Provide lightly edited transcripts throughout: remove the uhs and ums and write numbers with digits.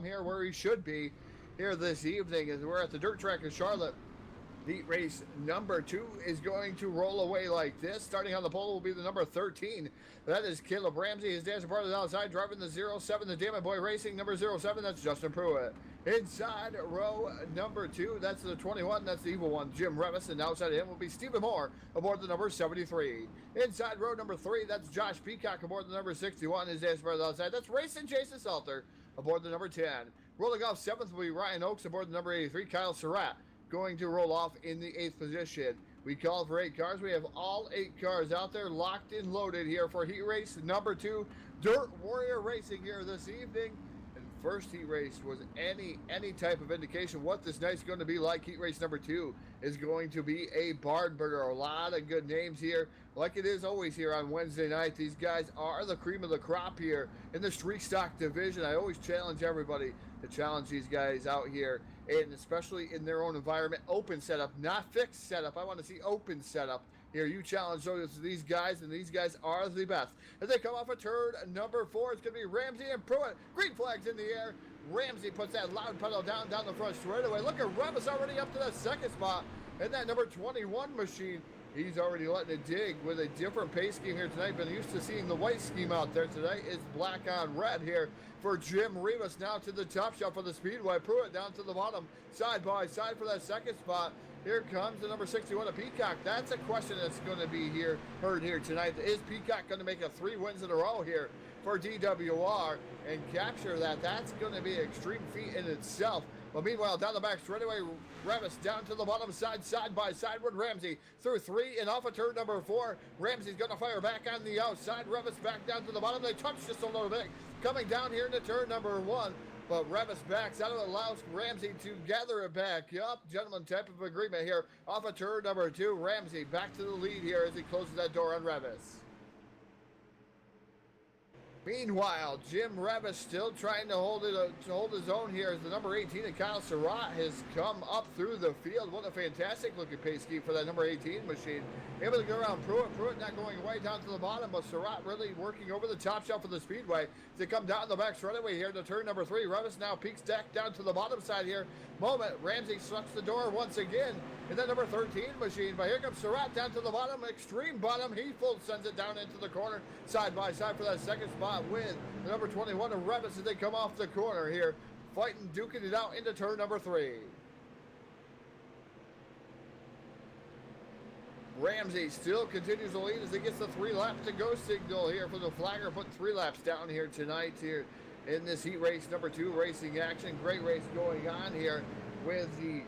here where he should be here this evening as we're at the dirt track of Charlotte. Heat race number 2 is going to roll away like this. Starting on the pole will be the number 13. That is Caleb Ramsey. His dancing part of the outside, driving the 07, the Damn It Boy Racing number 07. That's Justin Pruitt. Inside row number 2, that's the 21. That's the evil one, Jim Revis. And outside of him will be Stephen Moore aboard the number 73. Inside row number 3, that's Josh Peacock aboard the number 61. His dancing part of the outside, that's Racing Jason Salter aboard the number 10. Rolling off 7th will be Ryan Oakes aboard the number 83. Kyle Surratt going to roll off in the 8th position. We called for 8 cars. We have all 8 cars out there locked and loaded here for heat race number 2, Dirt Warrior Racing here this evening. And first heat race was any type of indication what this night's going to be like. Heat race number 2 is going to be a barn burner. A lot of good names here, like it is always here on Wednesday night. These guys are the cream of the crop here in the street stock division. I always challenge everybody to challenge these guys out here, and especially in their own environment. Open setup, not fixed setup. I want to see open setup here. You challenge these guys, and these guys are the best. As they come off a turn number 4, it's going to be Ramsey and Pruitt. Green flags in the air. Ramsey puts that loud pedal down the front straightaway. Look at Revis already up to that 2nd spot. And that number 21 machine, he's already letting it dig with a different pace scheme here tonight. Been used to seeing the white scheme out there. Today is black on red here for Jim Rivas. Now to the top shelf for the Speedway. Pruitt down to the bottom, side by side for that 2nd spot. Here comes the number 61 of Peacock. That's a question that's going to be heard here tonight. Is Peacock going to make 3 wins in a row here for DWR and capture that? That's going to be an extreme feat in itself. But meanwhile, down the back straightaway, Revis down to the bottom side, side by side with Ramsey. Through 3 and off of turn number 4. Ramsey's going to fire back on the outside. Revis back down to the bottom. They touch just a little bit. Coming down here into turn number 1. But Revis backs out of it, allows Ramsey to gather it back up. Gentleman type of agreement here off of turn number 2. Ramsey back to the lead here as he closes that door on Revis. Meanwhile, Jim Revis still trying to hold his own here as the number 18 of Kyle Surratt has come up through the field. What a fantastic looking pace scheme for that number 18 machine. Able to go around Pruitt. Pruitt not going way down to the bottom, but Surratt really working over the top shelf of the Speedway. They come down the back straightaway here to turn number 3. Revis now peaks deck down to the bottom side here. Moment, Ramsey shuts the door once again in that number 13 machine. But here comes Surratt down to the bottom, extreme bottom. He full sends it down into the corner, side by side for that 2nd spot with the number 21 of Revis as they come off the corner here, fighting, duking it out into turn number 3. Ramsey still continues to lead as he gets the 3 laps to go signal here for the flagger. Put 3 laps down here tonight here in this heat race number 2 racing action. Great race going on here with the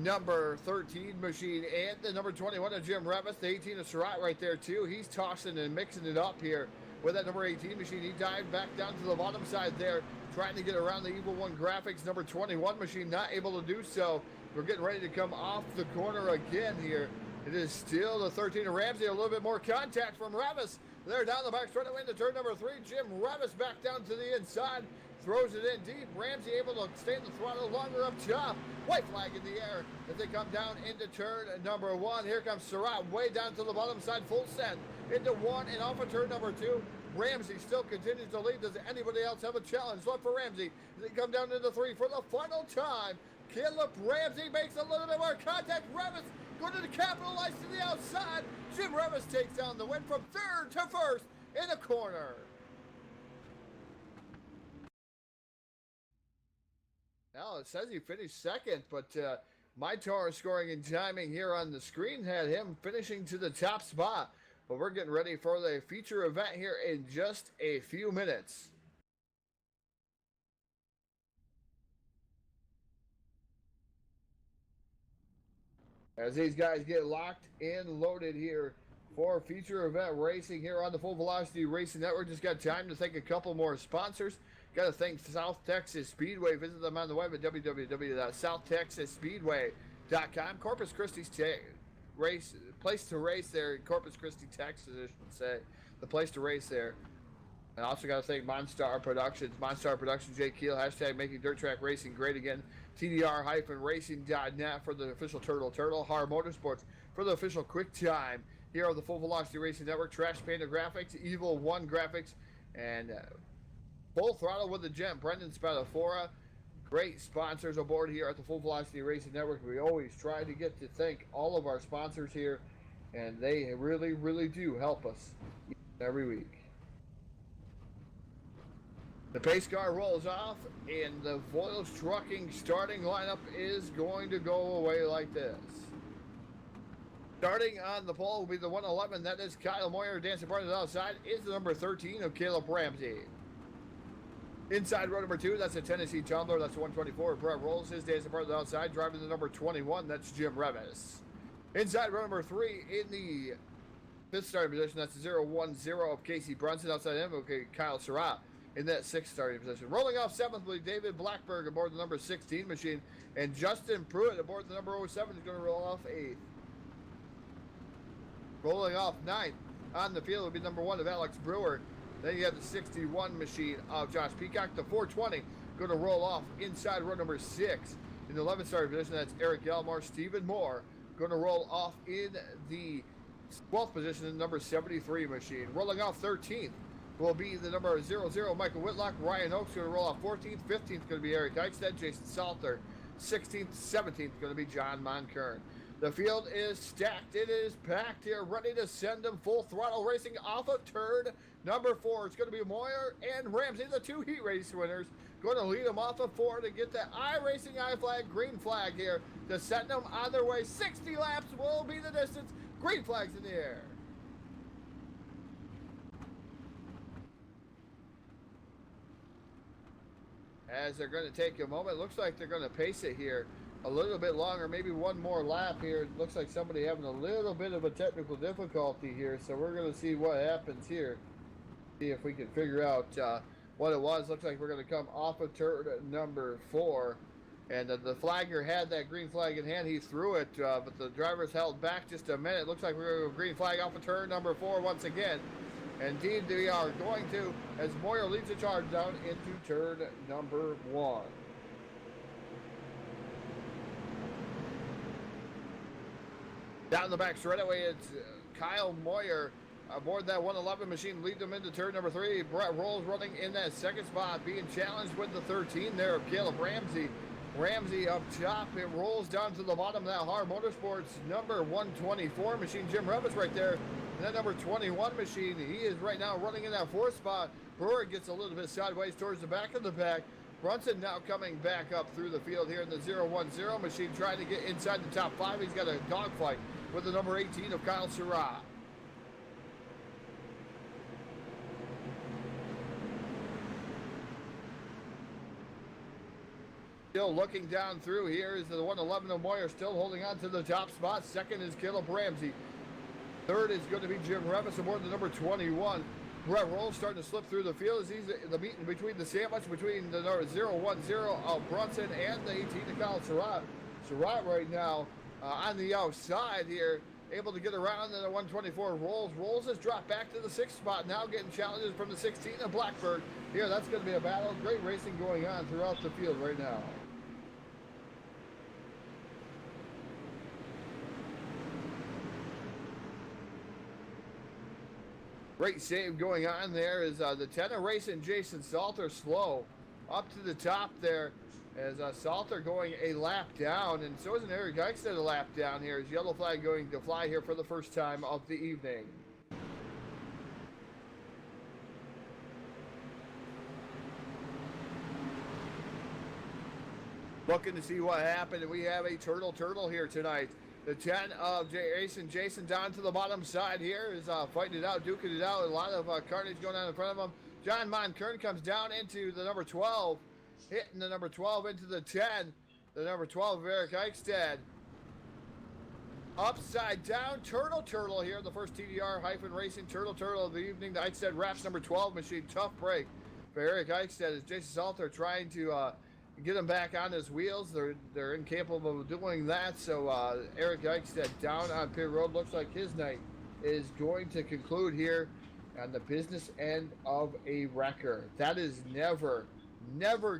number 13 machine and the number 21 of Jim Revis, the 18 of Surratt right there too. He's tossing and mixing it up here with that number 18 machine. He dived back down to the bottom side there, trying to get around the Evil One Graphics number 21 machine, not able to do so. We're getting ready to come off the corner again here. It is still the 13 of Ramsey. A little bit more contact from Revis. They're down the back straightaway into turn number 3. Jim Revis back down to the inside. Throws it in deep. Ramsey able to stay in the throttle longer up top. White flag in the air as they come down into turn number 1. Here comes Surratt way down to the bottom side. Full send into 1 and off of turn number 2. Ramsey still continues to lead. Does anybody else have a challenge left for Ramsey? As they come down into 3 for the final time. Caleb Ramsey makes a little bit more contact. Revis going to capitalize to the outside. Jim Revis takes down the win from 3rd to 1st in the corner. Now it says he finished 2nd, but my tour scoring and timing here on the screen had him finishing to the top spot. But we're getting ready for the feature event here in just a few minutes. As these guys get locked and loaded here for feature event racing here on the Full Velocity Racing Network. Just got time to thank a couple more sponsors. Got to thank South Texas Speedway. Visit them on the web at www.southtexasspeedway.com. Corpus Christi's place to race there in Corpus Christi, Texas, I should say. The place to race there. And I also got to thank Monstar Productions. Monstar Productions, Jay Keel, hashtag making dirt track racing great again. TDR-racing.net for the official Turtle. Har Motorsports for the official Quick Time here on the Full Velocity Racing Network. Trash Panda Graphics, Evil One Graphics, and Full Throttle with the Gem, Brendan Spadafora. Great sponsors aboard here at the Full Velocity Racing Network. We always try to get to thank all of our sponsors here, and they really, really do help us every week. The pace car rolls off, and the Voiles Trucking starting lineup is going to go away like this. Starting on the pole will be the 111. That is Kyle Moyer. Dancing part of the outside is the number 13 of Caleb Ramsey. Inside row number 2, that's a Tennessee Tumbler. That's 124. Brett Rolls, his dancing part of the outside. Driving the number 21. That's Jim Revis. Inside row number 3 in the 5th starting position. That's the 010 of Casey Brunson. Outside him, okay, Kyle Surratt in that 6th starting position. Rolling off 7th will be David Blackberg aboard the number 16 machine. And Justin Pruitt aboard the number 07 is going to roll off 8th. Rolling off 9th on the field will be number 1 of Alex Brewer. Then you have the 61 machine of Josh Peacock. The 420 going to roll off inside row number 6. In the 11th starting position, that's Eric Elmore. Stephen Moore going to roll off in the 12th position in the number 73 machine. Rolling off 13th will be the number 00, Michael Whitlock. Ryan Oakes going to roll off 14th. 15th going to be Eric Eichstead. Jason Salter. 16th, 17th going to be John Monkern. The field is stacked. It is packed here, ready to send them full throttle racing off of turn number 4. It's going to be Moyer and Ramsey, the 2 heat race winners. Going to lead them off of 4 to get the iRacing I flag, green flag here to send them on their way. 60 laps will be the distance. Green flags in the air. As they're going to take a moment, looks like they're going to pace it here a little bit longer, maybe one more lap here. It looks like somebody having a little bit of a technical difficulty here, so we're going to see what happens here. See if we can figure out what it was. Looks like we're going to come off of turn number 4, and the flagger had that green flag in hand. He threw it, but the drivers held back just a minute. Looks like we're going to go green flag off of turn number 4 once again. Indeed, we are going to, as Moyer leads the charge down into turn number 1. Down the back straightaway, it's Kyle Moyer aboard that 111 machine, lead them into turn number 3. Brett Rolls running in that 2nd spot, being challenged with the 13 there of Caleb Ramsey. Ramsey up top, it rolls down to the bottom of that Hard Motorsports number 124 machine. Jim Revis right there. And that number 21 machine, he is right now running in that 4th spot. Brewer gets a little bit sideways towards the back of the pack. Brunson now coming back up through the field here in the 010 machine, trying to get inside the top 5. He's got a dogfight with the number 18 of Kyle Surratt. Still looking down through here is the 111 of Moyer, still holding on to the top spot. 2nd is Caleb Ramsey. 3rd is going to be Jim Revis aboard the number 21. Brett Rolls starting to slip through the field as he's the meeting between the sandwich between the number 010 of Brunson and the 18 of Kyle Surratt. Surratt right now on the outside here, able to get around the 124 Rolls. Rolls has dropped back to the 6th spot, now getting challenges from the 16 of Blackbird. Here, that's going to be a battle. Great racing going on throughout the field right now. Great save going on there is the 10 of Racing Jason Salter slow up to the top there as Salter going a lap down, and so is an Eric Eichstead a lap down here as yellow flag going to fly here for the first time of the evening. Looking to see what happened, and we have a turtle here tonight. The 10 of Jason down to the bottom side here is fighting it out, duking it out. A lot of carnage going on in front of him. John Monkern comes down into the number 12, hitting the number 12 into the 10. The number 12 of Eric Eichstead. Upside down, turtle here. The first TDR-Racing turtle of the evening. The Eichstead wraps number 12 machine. Tough break for Eric Eichstead as Jason Salter trying to get him back on his wheels. They're incapable of doing that. So Eric Eichstead down on pit road. Looks like his night is going to conclude here on the business end of a wrecker. That is never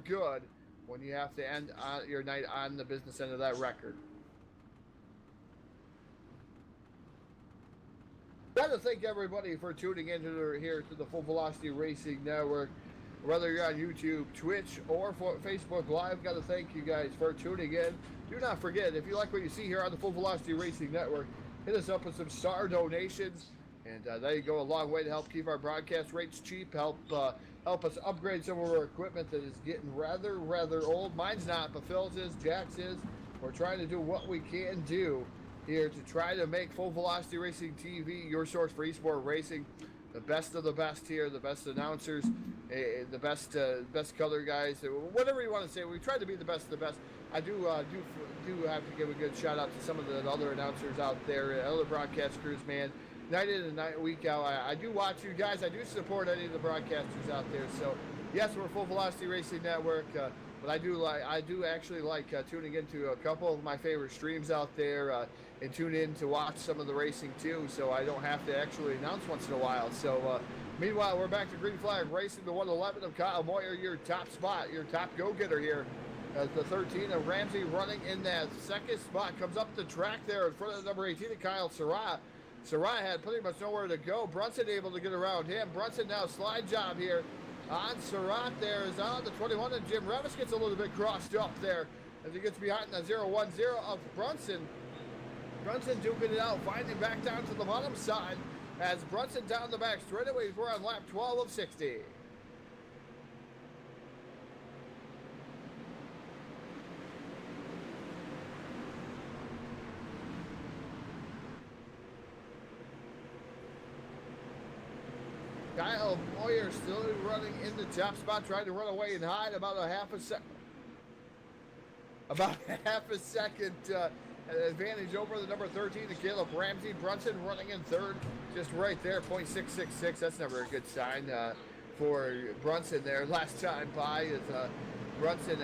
good when you have to end your night on the business end of that record. I'd like to thank everybody for tuning in here to the Full Velocity Racing Network. whether you're on YouTube, Twitch, or Facebook Live. Got to thank you guys for tuning in. Do not forget, if you like what you see here on the Full Velocity Racing Network, hit us up with some star donations, and they go a long way to help keep our broadcast rates cheap, help us upgrade some of our equipment that is getting rather old. Mine's not, but Phil's is, Jack's is. We're trying to do what we can do here to try to make Full Velocity Racing TV your source for eSport racing. The best of the best here, the best announcers, the best color guys, whatever you want to say. We try to be the best of the best. I do have to give a good shout out to some of the other announcers out there, other broadcast crews, man. Night in and night week out. I do watch you guys. I do support any of the broadcasters out there. So yes, we're Full Velocity Racing Network, but I do actually like tuning into a couple of my favorite streams out there. And tune in to watch some of the racing too, so I don't have to actually announce once in a while. So meanwhile, we're back to Green Flag Racing, the 111 of Kyle Moyer, your top spot, your top go-getter here. As the 13 of Ramsey running in that second spot, comes up the track there in front of the number 18 of Kyle Surratt. Surratt had pretty much nowhere to go. Brunson able to get around him. Brunson now slide job here on Surratt. There is on the 21, and Jim Revis gets a little bit crossed up there as he gets behind the 0-1-0 of Brunson. Brunson duking it out, finding back down to the bottom side as Brunson down the back straightaways. We're on lap 12 of 60. Kyle Moyer still running in the top spot, trying to run away and hide about a half a second advantage over the number 13 to Caleb Ramsey. Brunson running in third, just right there, 0.666. That's never a good sign for Brunson there. Last time by is Brunson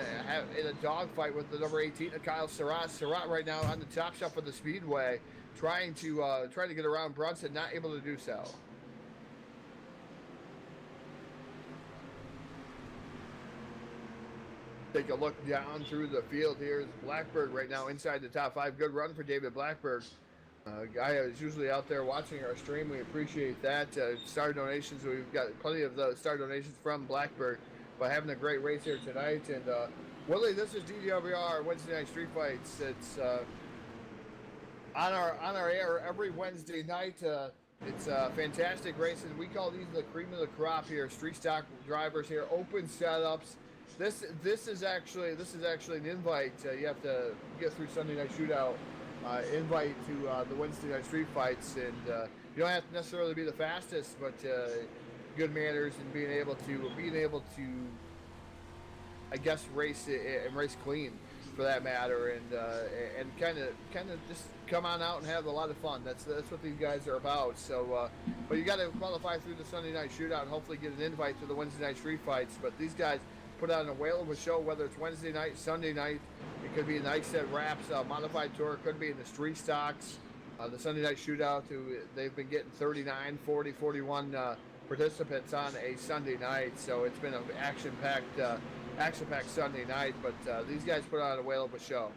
in a dogfight with the number 18 of Kyle Surratt. Surratt right now on the top shelf of the Speedway, trying to get around Brunson, not able to do so. Take a look down through the field. Here's Blackberg right now inside the top 5. Good run for David Blackberg. Guy is usually out there watching our stream. We appreciate that. Star donations, we've got plenty of the star donations from Blackberg by having a great race here tonight. And Willie, this is DWR Wednesday Night Street Fights. It's on our air every Wednesday night. It's fantastic races. We call these the cream of the crop here. Street stock drivers here, open setups. This is actually an invite. You have to get through Sunday Night Shootout. Invite to the Wednesday Night Street Fights, and you don't have to necessarily be the fastest, but good manners and being able to, I guess, race and race clean, for that matter, and kind of just come on out and have a lot of fun. That's what these guys are about. So, but you got to qualify through the Sunday Night Shootout and hopefully get an invite to the Wednesday Night Street Fights. But these guys put on a whale of a show, whether it's Wednesday night, Sunday night. It could be an ice set wraps, modified tour. It could be in the street stocks. The Sunday Night Shootout, they've been getting 39, 40, 41 participants on a Sunday night. So it's been an action-packed Sunday night. But these guys put on a whale of a show,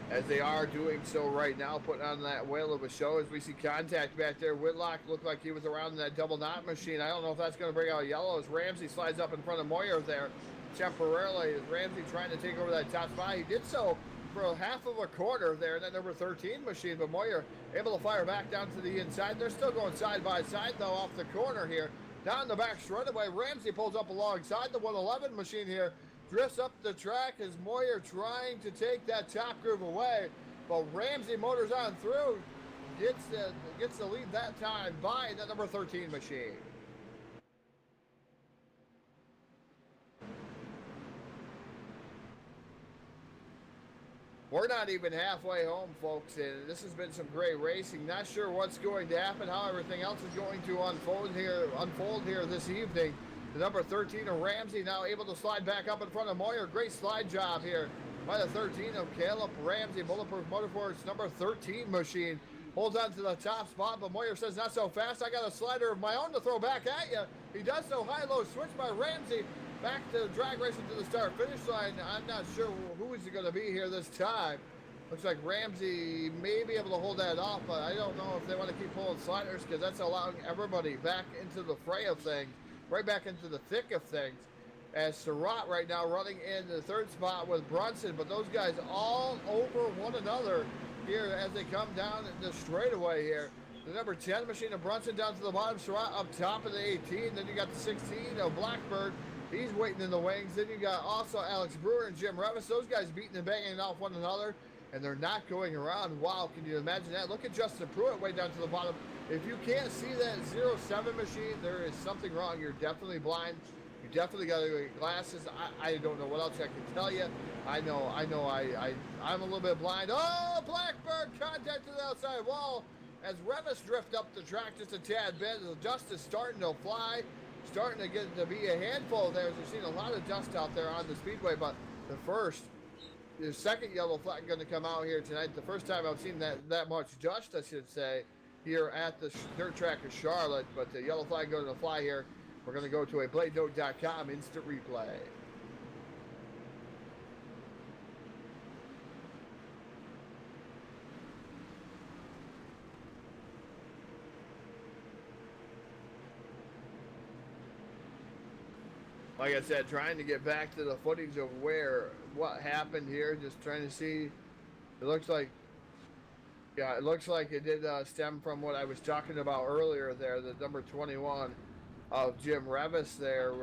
as they are doing so right now, putting on that whale of a show. As we see contact back there, Whitlock looked like he was around that double knot machine. I don't know if that's going to bring out yellow, as Ramsey slides up in front of Moyer there temporarily. As Ramsey trying to take over that top spot, he did so for half of a quarter there in that number 13 machine, but Moyer able to fire back down to the inside. They're still going side by side though off the corner here. Down the back straightaway, Ramsey pulls up alongside the 111 machine here. Drifts up the track as Moyer trying to take that top groove away, but Ramsey motors on through, gets the lead that time by that number 13 machine. We're not even halfway home, folks, and this has been some great racing. Not sure what's going to happen, how everything else is going to unfold here this evening. The number 13 of Ramsey now able to slide back up in front of Moyer. Great slide job here by the 13 of Caleb Ramsey. Bulletproof Motorsports number 13 machine holds on to the top spot, but Moyer says not so fast. I got a slider of my own to throw back at you. He does so. High-low switch by Ramsey. Back to drag racing to the start-finish line. I'm not sure who is going to be here this time. Looks like Ramsey may be able to hold that off, but I don't know if they want to keep pulling sliders because that's allowing everybody back into the fray of things, right back into the thick of things. As Surratt right now running in the third spot with Brunson, but those guys all over one another here as they come down the straightaway here. The number 10 machine of Brunson down to the bottom, Surratt up top of the 18. Then you got the 16 of Blackbird. He's waiting in the wings. Then you got also Alex Brewer and Jim Revis. Those guys beating and banging off one another, and they're not going around. Wow, can you imagine that? Look at Justin Pruitt way down to the bottom. If you can't see that 07 machine, there is something wrong. You're definitely blind. You definitely got to get glasses. I don't know what else I can tell you. I'm a little bit blind. Oh, Blackbird contact to the outside wall as Revis drift up the track just a tad bit. The dust is starting to fly, starting to get to be a handful there. As we've seen a lot of dust out there on the speedway, but the second yellow flag going to come out here tonight. The first time I've seen that much dust, I should say, here at the dirt track of Charlotte. But the yellow flag going to fly here. We're going to go to a BladeNote.com instant replay. Like I said, trying to get back to the footage of what happened here, just trying to see. It looks like it did stem from what I was talking about earlier there, the number 21 of Jim Revis there,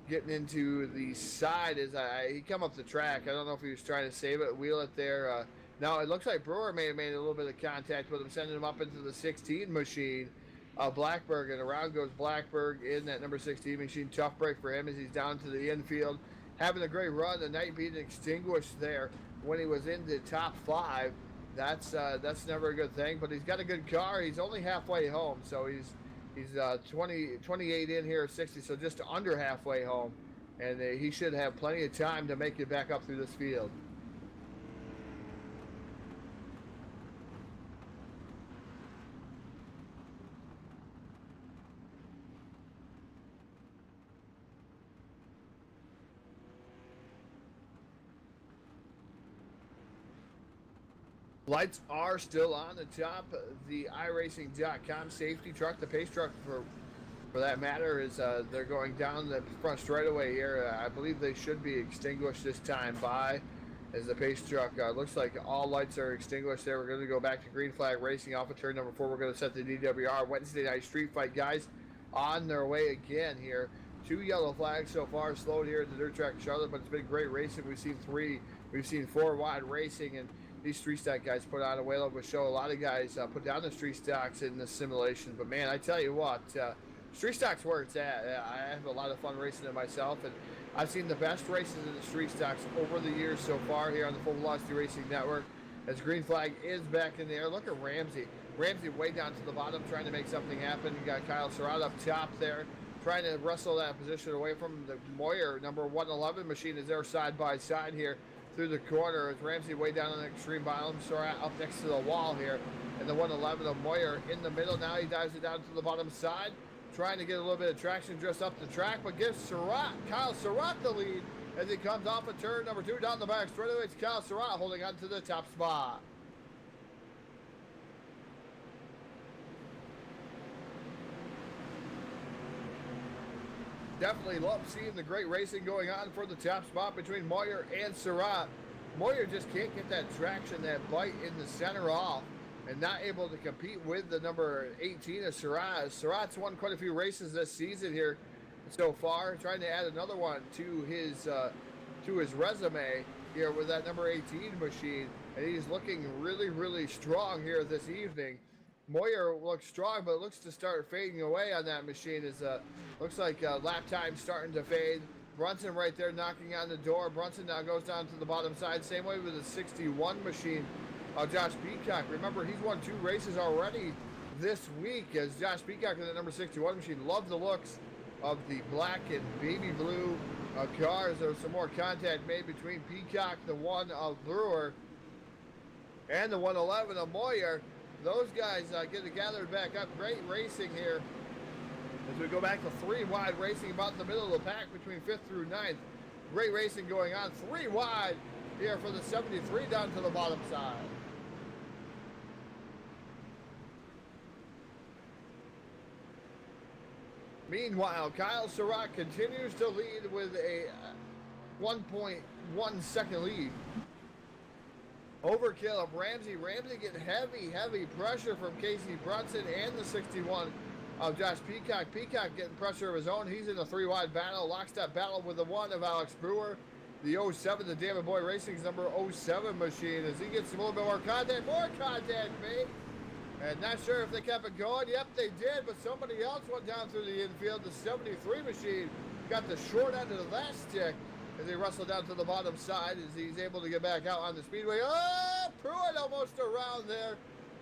getting into the side as he come up the track. I don't know if he was trying to save it, wheel it there. Now it looks like Brewer may have made a little bit of contact with him, sending him up into the 16 machine. Blackberg, and around goes Blackberg in that number 16 machine. Tough break for him as he's down to the infield. Having a great run. The night being extinguished there when he was in the top 5. That's never a good thing, but he's got a good car. He's only halfway home, so he's 28 in here, 60, so just under halfway home, and he should have plenty of time to make it back up through this field. Lights are still on the top. The iRacing.com safety truck, the pace truck for that matter, is they're going down the front straightaway here. I believe they should be extinguished this time by as the pace truck. Looks like all lights are extinguished there. We're going to go back to green flag racing off of turn number 4. We're going to set the DWR Wednesday night street fight guys on their way again here. 2 yellow flags so far, slowed here at the dirt track of Charlotte, but it's been great racing. We've seen 4 wide racing, and these street stock guys put on a whale of a show. A lot of guys put down the street stocks in this simulation. But, man, I tell you what, street stocks where it's at. I have a lot of fun racing it myself. And I've seen the best races in the street stocks over the years so far here on the Full Velocity Racing Network. As green flag is back in the air. Look at Ramsey. Ramsey way down to the bottom trying to make something happen. You got Kyle Surratt up top there trying to wrestle that position away from the Moyer. Number 111 machine is there side by side here through the corner. As Ramsey way down on the extreme bottom, Surratt up next to the wall here, and the 111 of Moyer in the middle. Now he dives it down to the bottom side, trying to get a little bit of traction just up the track, but gives Kyle Surratt the lead as he comes off of turn number 2 down the back straightaway. It's Kyle Surratt holding on to the top spot. Definitely love seeing the great racing going on for the top spot between Moyer and Surratt. Moyer just can't get that traction, that bite in the center off, and not able to compete with the number 18 of Surratt. Surratt's won quite a few races this season here so far, trying to add another one to his resume here with that number 18 machine, and he's looking really, really strong here this evening. Moyer looks strong, but looks to start fading away on that machine. Looks like lap time starting to fade. Brunson right there knocking on the door. Brunson now goes down to the bottom side. Same way with the 61 machine of Josh Peacock. Remember, he's won 2 races already this week as Josh Peacock in the number 61 machine. Love the looks of the black and baby blue cars. There was some more contact made between Peacock, the one of Brewer, and the 111 of Moyer. Those guys get gathered back up. Great racing here as we go back to 3 wide racing about in the middle of the pack between 5th through 9th. Great racing going on. 3 wide here for the 73 down to the bottom side. Meanwhile, Kyle Surratt continues to lead with a 1.1 second lead over Caleb Ramsey. Ramsey getting heavy pressure from Casey Brunson and the 61 of Josh Peacock. Peacock getting pressure of his own. He's in a 3-wide battle, lockstep battle with the 1 of Alex Brewer. The 07, the David Boy Racing's number 07 machine, as he gets a little bit more contact, mate. And not sure if they kept it going. Yep, they did, but somebody else went down through the infield. The 73 machine got the short end of that stick as they wrestle down to the bottom side as he's able to get back out on the speedway. Oh, Pruitt almost around there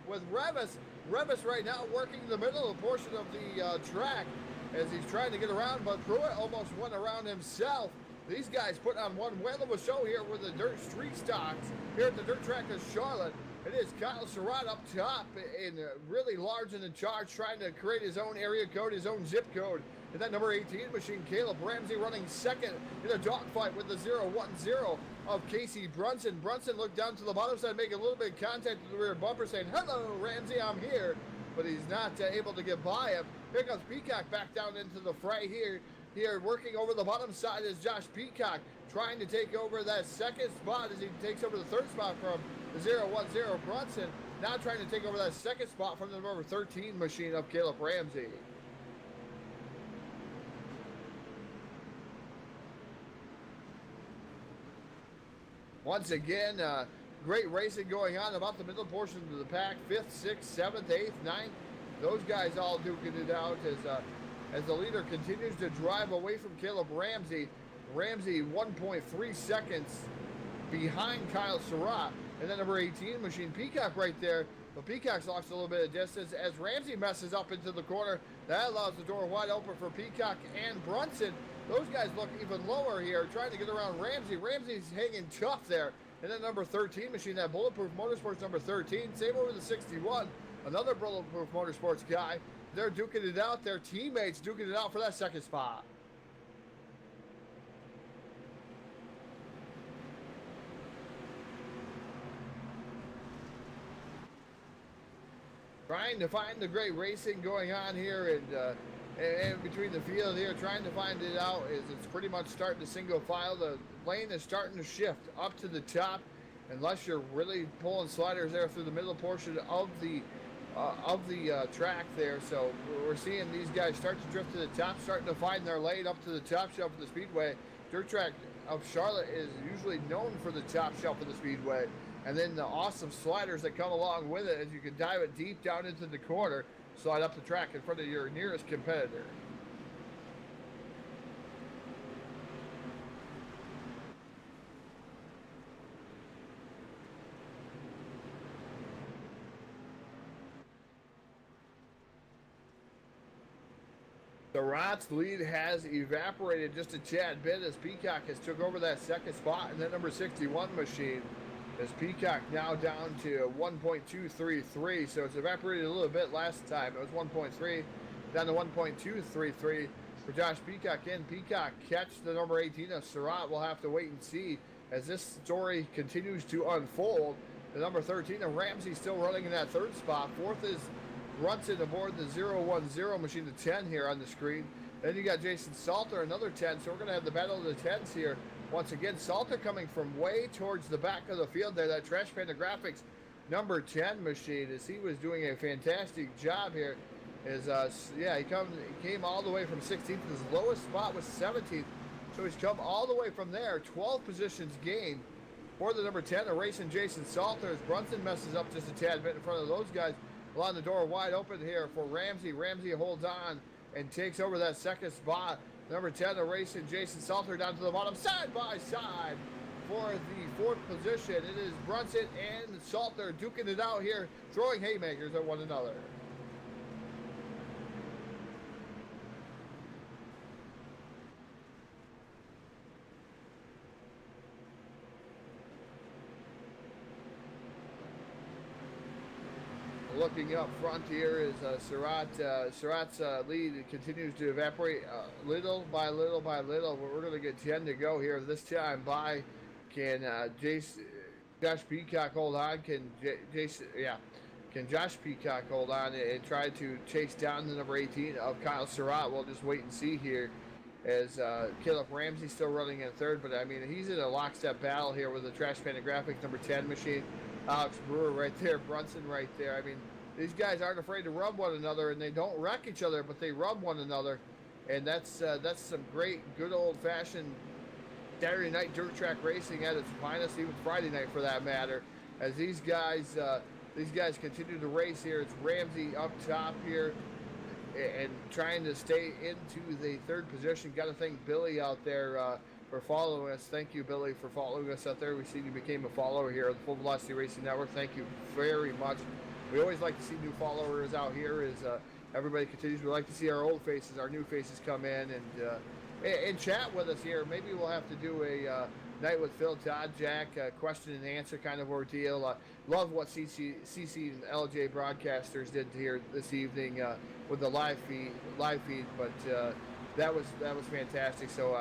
with Revis. Revis right now working the middle portion of the track as he's trying to get around, but Pruitt almost went around himself. These guys put on one whale of a show here with the dirt street stocks here at the dirt track of Charlotte. It is Kyle Surratt up top and really large and in charge, trying to create his own area code, his own zip code. And that number 18 machine, Caleb Ramsey, running second in a dogfight with the 0-1-0 of Casey Brunson. Brunson looked down to the bottom side, making a little bit of contact with the rear bumper, saying, "Hello, Ramsey, I'm here." But he's not able to get by him. Here comes Peacock back down into the fray here. Here, working over the bottom side is Josh Peacock, trying to take over that second spot as he takes over the third spot from the 0-1-0 Brunson. Now trying to take over that second spot from the number 13 machine of Caleb Ramsey. Once again, great racing going on about the middle portion of the pack. 5th, 6th, 7th, 8th, 9th. Those guys all duking it out as the leader continues to drive away from Caleb Ramsey. Ramsey 1.3 seconds behind Kyle Surratt. And then number 18 machine, Peacock right there. But Peacock's lost a little bit of distance as Ramsey messes up into the corner. That allows the door wide open for Peacock and Brunson. Those guys look even lower here, trying to get around Ramsey. Ramsey's hanging tough there. And then number 13 machine, that Bulletproof Motorsports number 13. Same over the 61. Another Bulletproof Motorsports guy. They're duking it out. Their teammates duking it out for that second spot. Trying to find the great racing going on here and between the field here, trying to find it out is it's pretty much starting to single file. The lane is starting to shift up to the top unless you're really pulling sliders there through the middle portion of the track there. So we're seeing these guys start to drift to the top, starting to find their lane up to the top shelf of the speedway. Dirt track of Charlotte is usually known for the top shelf of the speedway. And then the awesome sliders that come along with it as you can dive it deep down into the corner, slide up the track in front of your nearest competitor. Surratt's lead has evaporated just a tad bit as Peacock has took over that second spot in that number 61 machine. As Peacock now down to 1.233, so it's evaporated a little bit last time. It was 1.3, down to 1.233 for Josh Peacock. Can Peacock catch the number 18 of Surratt? We'll have to wait and see as this story continues to unfold. The number 13 of Ramsey still running in that third spot. Fourth is Brunson aboard the 0-1-0 machine, the 10 here on the screen. Then you got Jason Salter, another 10, so we're going to have the battle of the 10s here. Once again, Salter coming from way towards the back of the field there. That Trash Panda Graphics number 10 machine, as he was doing a fantastic job here. He came all the way from 16th. His lowest spot was 17th. So he's come all the way from there. 12 positions gained for the number 10, erasing Jason Salter as Brunson messes up just a tad bit in front of those guys. Allowing the door wide open here for Ramsey. Ramsey holds on and takes over that second spot. Number 10, erasing Jason Salter down to the bottom, side by side for the fourth position. It is Brunson and Salter duking it out here, throwing haymakers at one another. Looking up front here is Surratt's lead continues to evaporate little by little by little. But we're going to get 10 to go here, this time by Can Josh Peacock hold on? Can Jason? Yeah. Can Josh Peacock hold on and try to chase down the number 18 of Kyle Surratt? We'll just wait and see here as Caleb Ramsey still running in third. But, I mean, he's in a lockstep battle here with the Trash Panda Graphics number 10 machine. Alex Brewer right there, Brunson right there. I mean, these guys aren't afraid to rub one another, and they don't wreck each other, but they rub one another. And that's some great, good old-fashioned Saturday night dirt track racing at its finest, even Friday night for that matter, as these guys continue to race here. It's Ramsey up top here and trying to stay into the third position. Got to thank Billy out there for following us. Thank you, Billy, for following us out there. We see you became a follower here at the Full Velocity Racing Network. Thank you very much. We always like to see new followers out here as everybody continues. We like to see our old faces, our new faces come in and chat with us here. Maybe we'll have to do a night with Phil, Todd, Jack, question and answer kind of ordeal. Love what CC and LJ broadcasters did here this evening with the live feed. But that was fantastic. So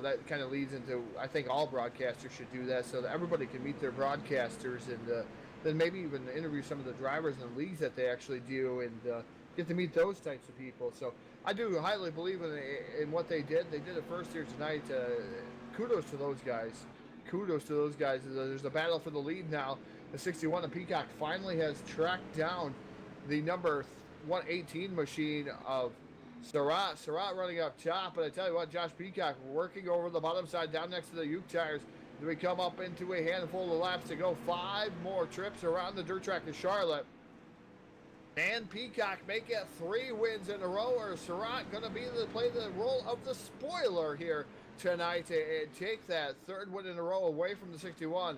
that kind of leads into, I think all broadcasters should do that so that everybody can meet their broadcasters and then maybe even interview some of the drivers in the leagues that they actually do and get to meet those types of people. So I do highly believe in what they did. They did it first here tonight. Kudos to those guys. Kudos to those guys. There's a battle for the lead now. The 61 of Peacock finally has tracked down the number 118 machine of Surratt. Surratt running up top, but I tell you what, Josh Peacock working over the bottom side down next to the Uke tires. We come up into a handful of laps to go. 5 more trips around the dirt track of Charlotte. And Peacock make it 3 wins in a row, or Surratt going to play the role of the spoiler here tonight and take that 3rd win in a row away from the 61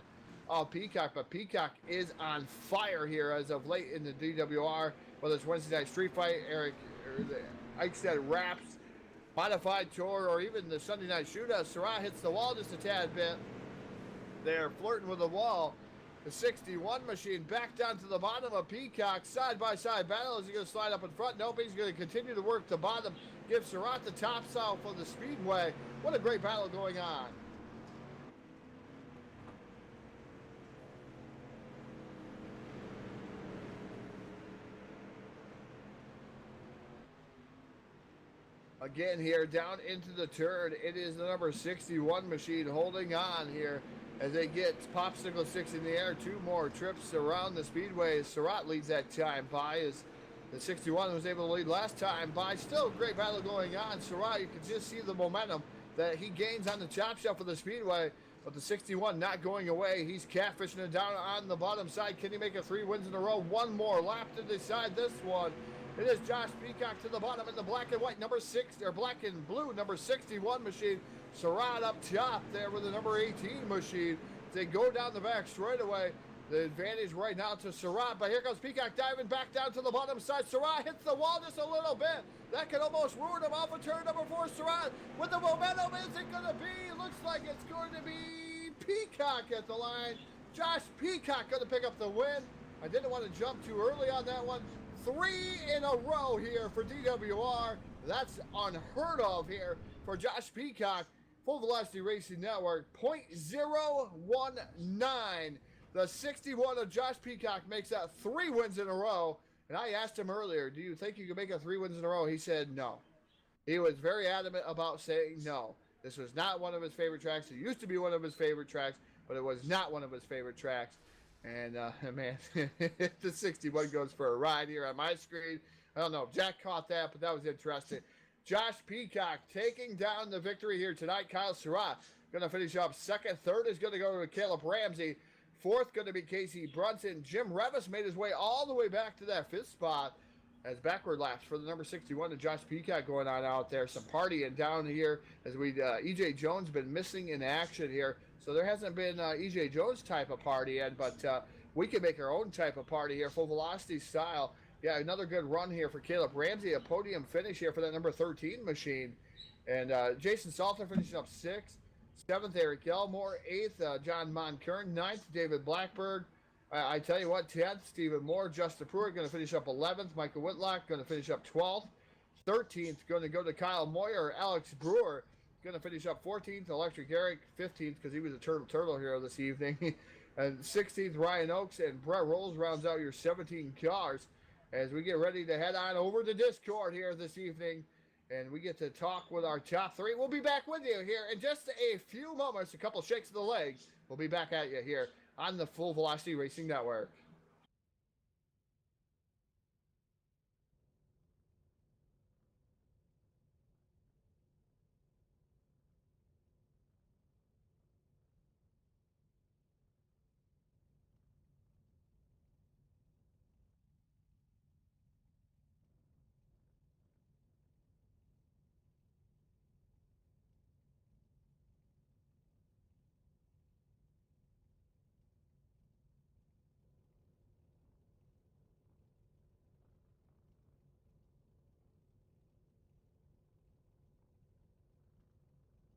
of Peacock. But Peacock is on fire here as of late in the DWR, whether it's Wednesday Night Street Fight, Eichstätt Wraps, Modified Tour, or even the Sunday Night Shootout. Surratt hits the wall just a tad bit. They're flirting with the wall. The 61 machine back down to the bottom of Peacock. Side-by-side battle. Is he going to slide up in front? Nope, he's going to continue to work the bottom. Give Surratt the top side for the speedway. What a great battle going on. Again here, down into the turn. It is the number 61 machine holding on here as they get popsicle sticks in the air. 2 more trips around the speedway. Surratt leads that time by as the 61 was able to lead last time by. Still a great battle going on. Surratt, you can just see the momentum that he gains on the chop shop for the speedway, but the 61 not going away. He's catfishing it down on the bottom side. Can he make it 3 wins in a row? 1 more lap to decide this one. It is Josh Peacock to the bottom in the black and white number 6, or black and blue number 61 machine. Surratt up top there with the number 18 machine. They go down the back straight away. The advantage right now to Surratt, but here comes Peacock diving back down to the bottom side. Surratt hits the wall just a little bit. That could almost ruin him off of turn number 4. Surratt with the momentum. Is it going to be? Looks like it's going to be Peacock at the line. Josh Peacock going to pick up the win. I didn't want to jump too early on that one. 3 in a row here for DWR. That's unheard of here for Josh Peacock. Full Velocity Racing Network, 0.019. The 61 of Josh Peacock makes that 3 wins in a row. And I asked him earlier, do you think you can make it 3 wins in a row? He said no. He was very adamant about saying no. This was not one of his favorite tracks. It used to be one of his favorite tracks, but it was not one of his favorite tracks. And, man, the 61 goes for a ride here on my screen. I don't know if Jack caught that, but that was interesting. Josh Peacock taking down the victory here tonight. Kyle Surratt going to finish up second. Third is going to go to Caleb Ramsey. Fourth going to be Casey Brunson. Jim Revis made his way all the way back to that 5th spot as backward laps for the number 61 to Josh Peacock going on out there. Some partying down here as E.J. Jones been missing in action here. So there hasn't been E.J. Jones type of party yet, but we can make our own type of party here, full velocity style. Yeah, another good run here for Caleb Ramsey, a podium finish here for that number 13 machine. And Jason Salter finishing up 6th. 7th, Eric Elmore. 8th, John Monkern. 9th, David Blackbird. I tell you what, 10th, Stephen Moore. Justin Pruitt going to finish up 11th. Michael Whitlock going to finish up 12th. 13th, going to go to Kyle Moyer. Alex Brewer going to finish up 14th. Electric Eric, 15th, because he was a turtle hero this evening. And 16th, Ryan Oakes. And Brett Rolls rounds out your 17 cars as we get ready to head on over to Discord here this evening. And we get to talk with our top three. We'll be back with you here in just a few moments. A couple shakes of the legs. We'll be back at you here on the Full Velocity Racing Network.